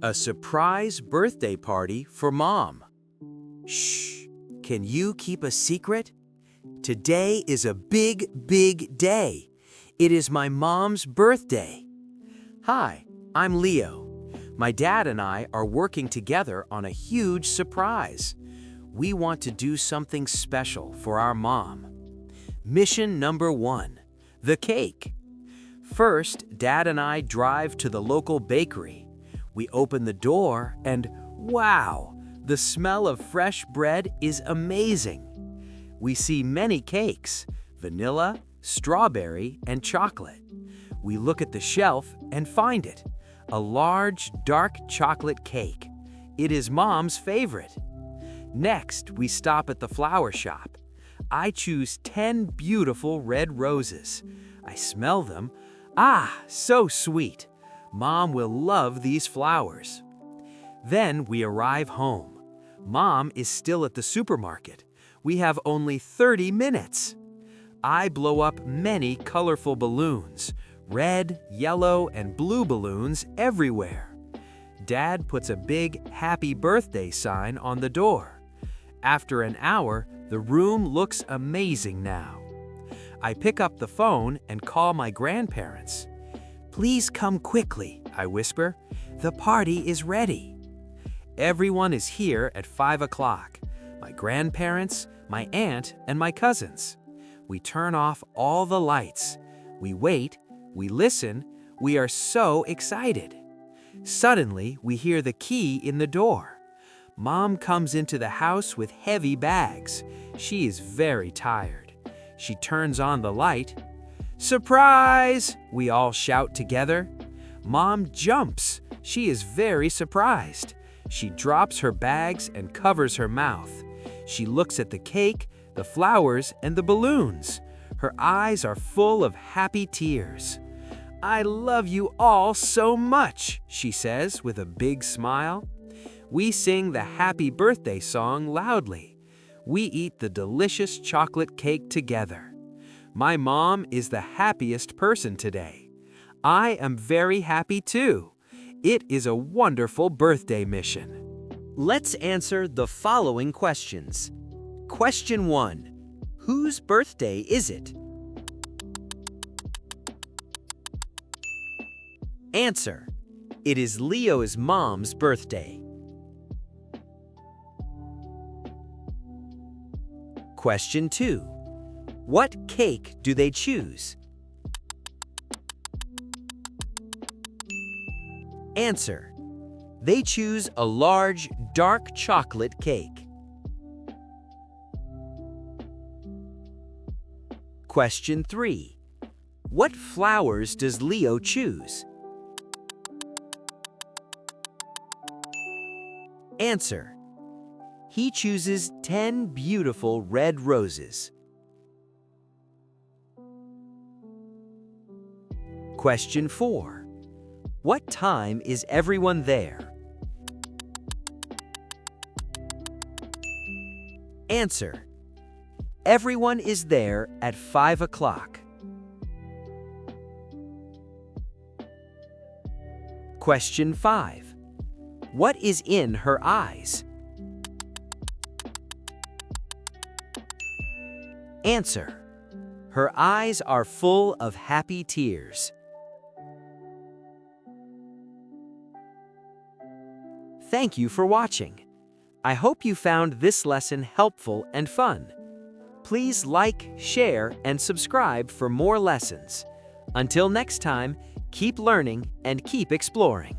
A surprise birthday party for Mom. Shh, can you keep a secret? Today is a big, big day. It is my mom's birthday. Hi, I'm Leo. My dad and I are working together on a huge surprise. We want to do something special for our mom. Mission number 1, the cake. First, Dad and I drive to the local bakery. We open the door and wow, the smell of fresh bread is amazing. We see many cakes, vanilla, strawberry, and chocolate. We look at the shelf and find it, a large, dark chocolate cake. It is Mom's favorite. Next, we stop at the flower shop. I choose 10 beautiful red roses. I smell them. Ah, so sweet. Mom will love these flowers. Then we arrive home. Mom is still at the supermarket. We have only 30 minutes. I blow up many colorful balloons, red, yellow, and blue balloons everywhere. Dad puts a big happy birthday sign on the door. After an hour, the room looks amazing now. I pick up the phone and call my grandparents. "Please come quickly," I whisper. "The party is ready." Everyone is here at 5 o'clock. My grandparents, my aunt, and my cousins. We turn off all the lights. We wait, we listen, we are so excited. Suddenly, we hear the key in the door. Mom comes into the house with heavy bags. She is very tired. She turns on the light. "Surprise!" we all shout together. Mom jumps. She is very surprised. She drops her bags and covers her mouth. She looks at the cake, the flowers, and the balloons. Her eyes are full of happy tears. "I love you all so much," she says with a big smile. We sing the happy birthday song loudly. We eat the delicious chocolate cake together. My mom is the happiest person today. I am very happy too. It is a wonderful birthday mission. Let's answer the following questions. Question 1. Whose birthday is it? Answer. It is Leo's mom's birthday. Question 2. What cake do they choose? Answer. They choose a large, dark chocolate cake. Question 3. What flowers does Leo choose? Answer. He chooses 10 beautiful red roses. Question 4. What time is everyone there? Answer. Everyone is there at 5 o'clock. Question 5. What is in her eyes? Answer. Her eyes are full of happy tears. Thank you for watching. I hope you found this lesson helpful and fun. Please like, share, and subscribe for more lessons. Until next time, keep learning and keep exploring.